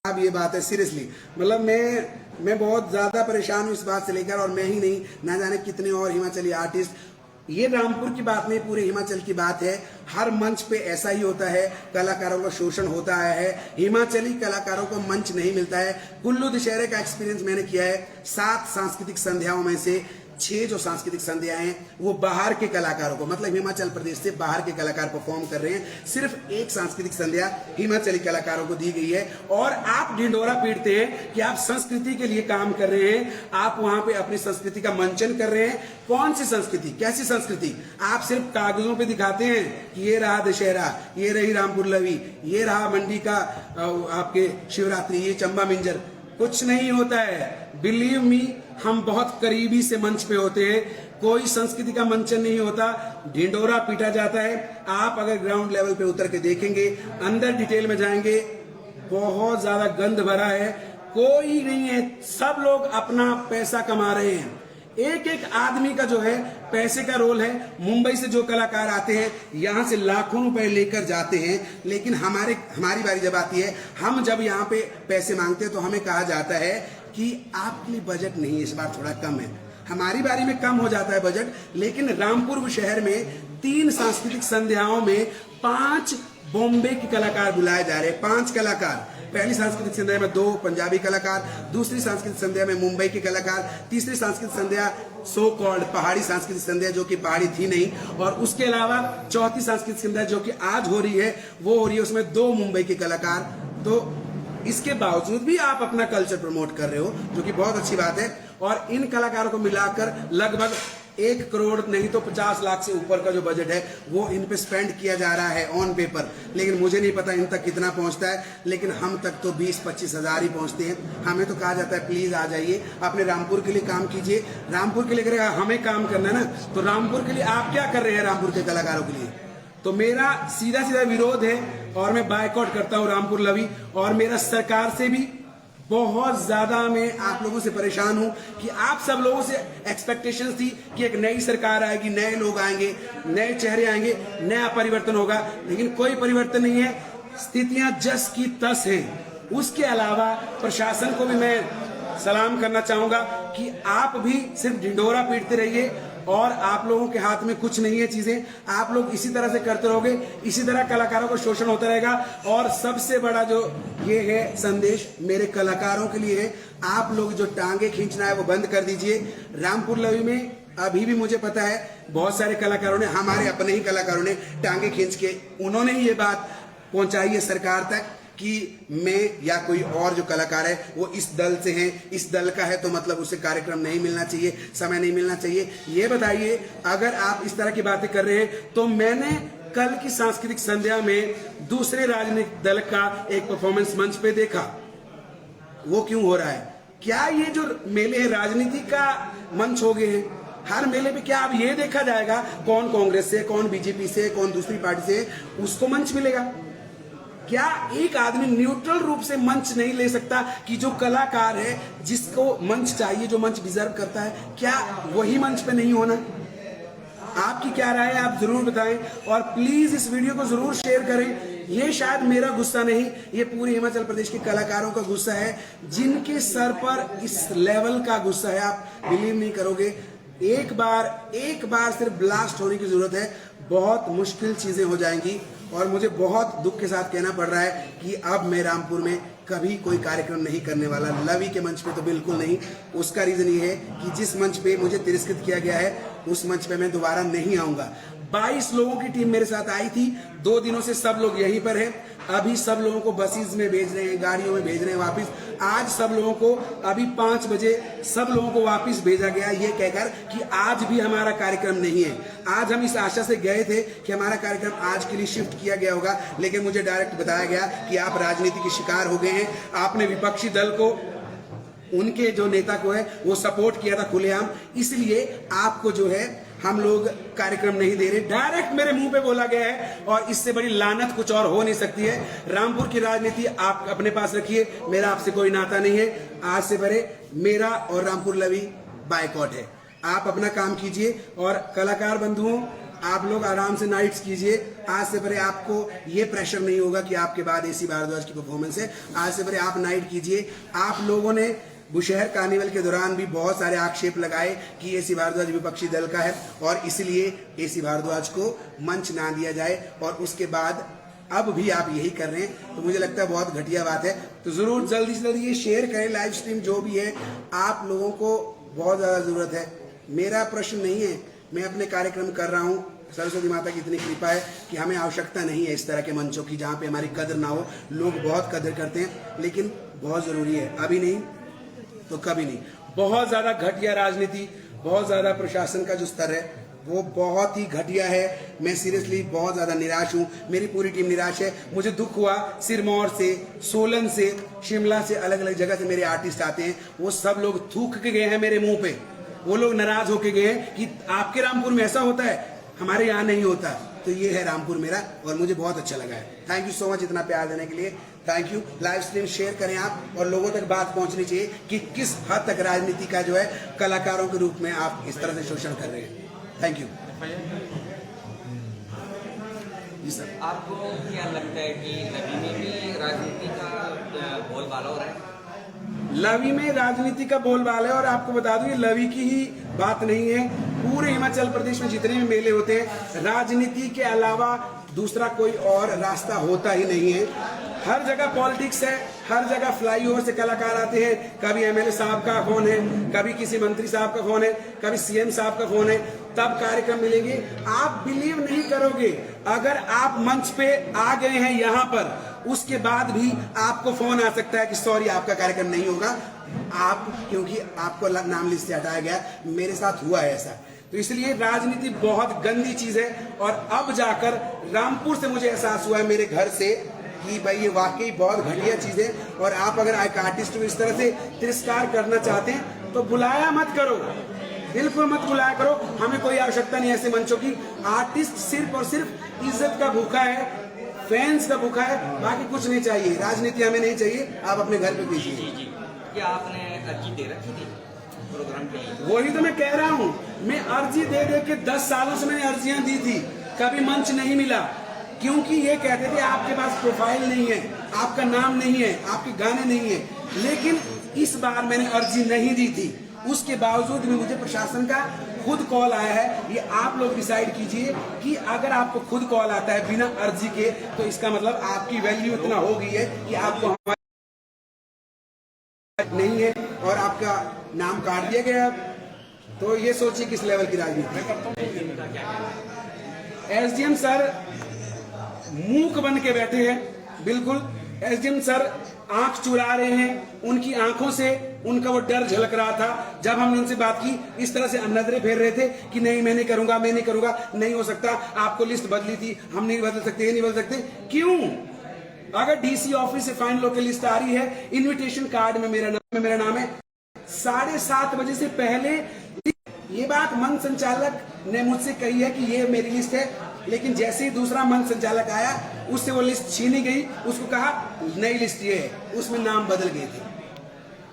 अब ये बात है सीरियसली, मतलब मैं बहुत ज्यादा परेशान हूँ इस बात से लेकर, और मैं ही नहीं, ना जाने कितने और हिमाचली आर्टिस्ट। ये रामपुर की बात नहीं, पूरे हिमाचल की बात है। हर मंच पे ऐसा ही होता है, कलाकारों का शोषण होता आया है, हिमाचली कलाकारों को मंच नहीं मिलता है। कुल्लू दशहरे का एक्सपीरियंस मैंने किया है। 7 सांस्कृतिक संध्याओं में से 6 जो सांस्कृतिक संध्याएं हैं वो बाहर के कलाकारों को, मतलब हिमाचल प्रदेश से बाहर के कलाकार परफॉर्म कर रहे हैं। सिर्फ 1 सांस्कृतिक संध्या हिमाचली कलाकारों को दी गई है, और आप ढिंडोरा पीटते हैं कि आप संस्कृति के लिए काम कर रहे हैं, आप वहां पे अपनी संस्कृति का मंचन कर रहे हैं। कौन सी संस्कृति, कैसी संस्कृति? आप सिर्फ कागजों पे दिखाते हैं कि ये रहा दशहरा, ये रही रामपुर लवी, ये रहा मंडी का आपके शिवरात्रि, ये चंबा मिंजर। कुछ नहीं होता है, बिलीव मी, हम बहुत करीबी से मंच पे होते हैं। कोई संस्कृति का मंचन नहीं होता, ढिंडोरा पीटा जाता है। आप अगर ग्राउंड लेवल पे उतर के देखेंगे, अंदर डिटेल में जाएंगे, बहुत ज्यादा गंद भरा है। कोई नहीं है, सब लोग अपना पैसा कमा रहे हैं। एक एक आदमी का जो है पैसे का रोल है। मुंबई से जो कलाकार आते हैं यहाँ से लाखों रुपए लेकर जाते हैं, लेकिन हमारी बारी जब आती है, हम जब यहाँ पे पैसे मांगते हैं तो हमें कहा जाता है कि आपके लिए बजट नहीं है, इस बार थोड़ा कम है। हमारी बारी में कम हो जाता है बजट, लेकिन रामपुर शहर में 3 सांस्कृतिक संध्याओं में 5 बॉम्बे के कलाकार बुलाए जा रहे हैं। 5 कलाकार। पहली सांस्कृतिक संध्या में 2 पंजाबी कलाकार, दूसरी सांस्कृतिक संध्या में मुंबई के कलाकार, तीसरी सांस्कृतिक संध्या सो कॉल्ड पहाड़ी सांस्कृतिक संध्या जो कि पहाड़ी थी नहीं, और उसके अलावा चौथी सांस्कृतिक संध्या जो कि आज हो रही है वो हो रही है, उसमें 2 मुंबई के कलाकार। तो इसके बावजूद भी आप अपना कल्चर प्रमोट कर रहे हो, जो कि बहुत अच्छी बात है। और इन कलाकारों को मिलाकर लगभग 1 करोड़ नहीं तो 50 लाख से ऊपर का जो बजट है वो इन पे स्पेंड किया जा रहा है ऑन पेपर। लेकिन मुझे नहीं पता इन तक कितना पहुंचता है, लेकिन हम तक तो 20-25 हजार ही पहुंचते हैं। हमें तो कहा जाता है प्लीज आ जाइए, अपने रामपुर के लिए काम कीजिए। रामपुर के लिए अगर हमें काम करना है ना, तो रामपुर के लिए आप क्या कर रहे हैं रामपुर के कलाकारों के लिए? तो मेरा सीधा सीधा विरोध है, और मैं बायकॉट करता हूं रामपुर लवी। और मेरा सरकार से भी बहुत ज्यादा मैं आप लोगों से परेशान हूं कि आप सब लोगों से एक्सपेक्टेशंस थी कि एक नई सरकार आएगी, नए लोग आएंगे, नए चेहरे आएंगे, नया परिवर्तन होगा, लेकिन कोई परिवर्तन नहीं है। स्थितियां जस की तस हैं। उसके अलावा प्रशासन को भी मैं सलाम करना चाहूंगा कि आप भी सिर्फ ढिंडोरा पीटते रहिए, और आप लोगों के हाथ में कुछ नहीं है चीजें। आप लोग इसी तरह से करते रहोगे, इसी तरह कलाकारों को शोषण होता रहेगा। और सबसे बड़ा जो ये है संदेश मेरे कलाकारों के लिए है, आप लोग जो टांगे खींचना है वो बंद कर दीजिए। रामपुर लवी में अभी भी मुझे पता है बहुत सारे कलाकारों ने, हमारे अपने ही कलाकारों ने टांगे खींच के उन्होंने ही ये बात पहुंचाई है सरकार तक कि मैं या कोई और जो कलाकार है वो इस दल से है, इस दल का है, तो मतलब उसे कार्यक्रम नहीं मिलना चाहिए, समय नहीं मिलना चाहिए। ये बताइए, अगर आप इस तरह की बातें कर रहे हैं, तो मैंने कल की सांस्कृतिक संध्या में दूसरे राजनीतिक दल का एक परफॉर्मेंस मंच पे देखा। वो क्यों हो रहा है? क्या ये जो मेले है राजनीति का मंच हो गए हैं? हर मेले पे क्या अब ये देखा जाएगा कौन कांग्रेस से, कौन बीजेपी से, कौन दूसरी पार्टी से, उसको मंच मिलेगा? क्या एक आदमी न्यूट्रल रूप से मंच नहीं ले सकता कि जो कलाकार है, जिसको मंच चाहिए, जो मंच डिजर्व करता है, क्या वही मंच पे नहीं होना? आपकी क्या राय है, आप जरूर बताएं, और प्लीज इस वीडियो को जरूर शेयर करें। ये शायद मेरा गुस्सा नहीं, ये पूरे हिमाचल प्रदेश के कलाकारों का गुस्सा है, जिनके सर पर इस लेवल का गुस्सा है। आप बिलीव नहीं करोगे, एक बार सिर्फ ब्लास्ट होने की जरूरत है, बहुत मुश्किल चीजें हो जाएंगी। और मुझे बहुत दुख के साथ कहना पड़ रहा है कि अब मैं रामपुर में कभी कोई कार्यक्रम नहीं करने वाला, लवी के मंच पे तो बिल्कुल नहीं। उसका रीजन ये है कि जिस मंच पे मुझे तिरस्कृत किया गया है, उस मंच पे मैं दोबारा नहीं आऊंगा। 22 लोगों की टीम मेरे साथ आई थी, 2 दिनों से सब लोग यहीं पर हैं। अभी सब लोगों को बसेस में भेज रहे हैं, गाड़ियों में भेज रहे हैं वापस। आज सब लोगों को अभी 5 बजे सब लोगों को वापस भेजा गया, ये कहकर कि आज भी हमारा कार्यक्रम नहीं है। आज हम इस आशा से गए थे कि हमारा कार्यक्रम आज के लिए शिफ्ट किया गया होगा, लेकिन मुझे डायरेक्ट बताया गया कि आप राजनीति के शिकार हो गए हैं। आपने विपक्षी दल को, उनके जो नेता को है वो सपोर्ट किया था खुलेआम, इसलिए आपको जो है हम लोग कार्यक्रम नहीं दे रहे। डायरेक्ट मेरे मुंह पे बोला गया है, और इससे बड़ी लानत कुछ और हो नहीं सकती है। रामपुर की राजनीति आप अपने पास रखिए, मेरा आपसे कोई नाता नहीं है। आज से परे मेरा और रामपुर लवी बायकॉट है। आप अपना काम कीजिए, और कलाकार बंधुओं आप लोग आराम से नाइट्स कीजिए। आज से पहले आपको ये प्रेशर नहीं होगा कि आपके बाद एसी भारद्वाज की परफॉर्मेंस है। आज से पहले आप नाइट कीजिए। आप लोगों ने बुशहर कार्निवल के दौरान भी बहुत सारे आक्षेप लगाए कि एसी भारद्वाज विपक्षी दल का है और इसलिए एसी भारद्वाज को मंच ना दिया जाए, और उसके बाद अब भी आप यही कर रहे हैं, तो मुझे लगता है बहुत घटिया बात है। तो जरूर जल्दी से जल्दी ये शेयर करें, लाइव स्ट्रीम जो भी है, आप लोगों को बहुत ज्यादा जरूरत है। मेरा प्रश्न नहीं है, मैं अपने कार्यक्रम कर रहा हूँ। सरस्वती माता की इतनी कृपा है कि हमें आवश्यकता नहीं है इस तरह के मंचों की जहाँ पे हमारी कदर ना हो। लोग बहुत कदर करते हैं, लेकिन बहुत जरूरी है, अभी नहीं तो कभी नहीं। बहुत ज्यादा घटिया राजनीति, बहुत ज्यादा प्रशासन का जो स्तर है वो बहुत ही घटिया है। मैं सीरियसली बहुत ज्यादा निराश हूँ, मेरी पूरी टीम निराश है। मुझे दुख हुआ, सिरमौर से, सोलन से, शिमला से, अलग अलग जगह से मेरे आर्टिस्ट आते हैं, वो सब लोग थूक के गए हैं मेरे मुंह पे। वो लोग नाराज होके गए हैं कि आपके रामपुर में ऐसा होता है, हमारे यहाँ नहीं होता। तो ये है रामपुर मेरा, और मुझे बहुत अच्छा लगा है। थैंक यू सो मच इतना प्यार देने के लिए, thank you. Live stream share करें आप, और लोगों तक बात पहुंचनी चाहिए कि किस हद तक राजनीति का जो है कलाकारों के रूप में आप इस तरह से शोषण कर रहे हैं। थैंक यू जी सर। आपको क्या लगता है कि लवी में भी राजनीति का बोलबाला हो रहा है? लवी में राजनीति का बोलबाला है, और आपको बता दूं ये लवी की ही बात नहीं है, पूरे हिमाचल प्रदेश में जितने भी मेले होते हैं, राजनीति के अलावा दूसरा कोई और रास्ता होता ही नहीं है। हर जगह पॉलिटिक्स है, हर जगह फ्लाईओवर से कलाकार आते हैं। कभी एमएलए साहब का फोन है, कभी किसी मंत्री साहब का फोन है, कभी सीएम साहब का फोन है, तब कार्यक्रम मिलेंगे। आप बिलीव नहीं करोगे, अगर आप मंच पे आ गए हैं यहाँ पर, उसके बाद भी आपको फोन आ सकता है कि सॉरी आपका कार्यक्रम नहीं होगा, आप क्योंकि आपको नाम लिस्ट से हटाया गया। मेरे साथ हुआ है ऐसा। तो इसलिए राजनीति बहुत गंदी चीज है, और अब जाकर रामपुर से मुझे एहसास हुआ है, मेरे घर से, कि भाई ये वाकई बहुत घटिया चीज है। और आप अगर एक आर्टिस्ट को इस तरह से तिरस्कार करना चाहते हैं तो बुलाया मत करो, बिल्कुल मत बुलाया करो। हमें कोई आवश्यकता नहीं ऐसे मंचों की। आर्टिस्ट सिर्फ और सिर्फ इज्जत का भूखा है, फैंस का भूखा है, बाकी कुछ नहीं चाहिए। राजनीति हमें नहीं चाहिए, आप अपने घर पे कीजिए। क्या आपने अर्जी दे रखी थी प्रोग्राम के लिए? वही तो मैं कह रहा हूँ, मैं अर्जी दे दे के 10 सालों से मैंने अर्जियां दी थी, कभी मंच नहीं मिला, क्योंकि ये कहते थे आपके पास प्रोफाइल नहीं है, आपका नाम नहीं है, आपके गाने नहीं है। लेकिन इस बार मैंने अर्जी नहीं दी थी, उसके बावजूद भी मुझे प्रशासन का खुद कॉल आया है। ये आप लोग डिसाइड कीजिए कि अगर आपको खुद कॉल आता है बिना अर्जी के, तो इसका मतलब आपकी वैल्यू इतना हो गई है कि आपको हमारे नहीं है और आपका नाम काट दिया गया। तो ये सोचिए किस लेवल की राजनीति। एसडीएम सर मूक बन के बैठे हैं, बिल्कुल। एसडीएम सर आंख चुरा रहे हैं, उनकी आंखों से उनका वो डर झलक रहा था। जब हमने उनसे बात की, इस तरह से नजरें फेर रहे थे कि नहीं मैं नहीं करूंगा, मैं नहीं करूंगा, नहीं हो सकता, आपको लिस्ट बदली थी, हम नहीं बदल सकते, ये नहीं बदल सकते। क्यों? अगर डीसी ऑफिस से फाइनल होकर लिस्ट आ रही है, इन्विटेशन कार्ड में मेरा नाम है, 7:30 बजे से पहले ये बात मंच संचालक ने मुझसे कही है कि ये मेरी लिस्ट है। लेकिन जैसे ही दूसरा मंच संचालक आया, उससे वो लिस्ट छीनी गई, उसको कहा नई लिस्ट ये है, उसमें नाम बदल गए थे।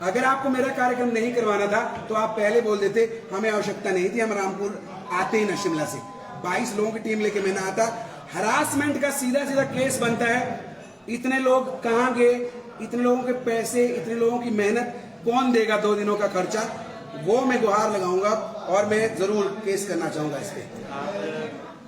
अगर आपको मेरा कार्यक्रम नहीं करवाना था तो आप पहले बोल देते, हमें आवश्यकता नहीं थी, हम रामपुर आते ही ना शिमला से। 22 लोगों की टीम लेके मैं ना आता। हरासमेंट का सीधा सीधा केस बनता है। इतने लोग कहाँ गए, इतने लोगों के पैसे, इतने लोगों की मेहनत कौन देगा? 2 दिनों का खर्चा, वो मैं गुहार लगाऊंगा और मैं जरूर केस करना चाहूंगा इस पे।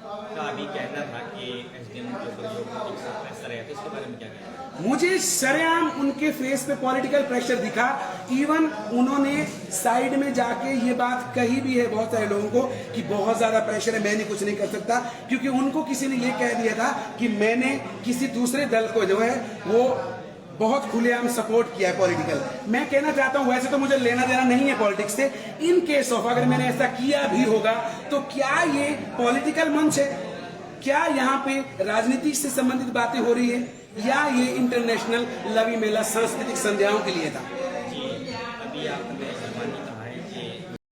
आपका अभी कहना था कि एसडीएम के ऊपर जो पॉलिटिक्स प्रेशर है, इसके बारे में क्या कहना? मुझे सरेआम उनके फेस पे पॉलिटिकल प्रेशर दिखा। इवन उन्होंने साइड में जाके ये बात कही भी है बहुत सारे लोगों को कि बहुत ज्यादा प्रेशर है, मैंने कुछ नहीं कर सकता, क्योंकि उनको किसी ने ये कह दिया था कि मैंने किसी दूसरे दल को जो है वो बहुत खुलेआम सपोर्ट किया है पॉलिटिकल। मैं कहना चाहता हूं, वैसे तो मुझे लेना देना नहीं है पॉलिटिक्स से। इन केस ऑफ अगर मैंने ऐसा किया भी होगा तो क्या ये पॉलिटिकल मंच है? क्या यहाँ पे राजनीति से संबंधित बातें हो रही है, या ये इंटरनेशनल लवी मेला सांस्कृतिक संध्याओं के लिए था?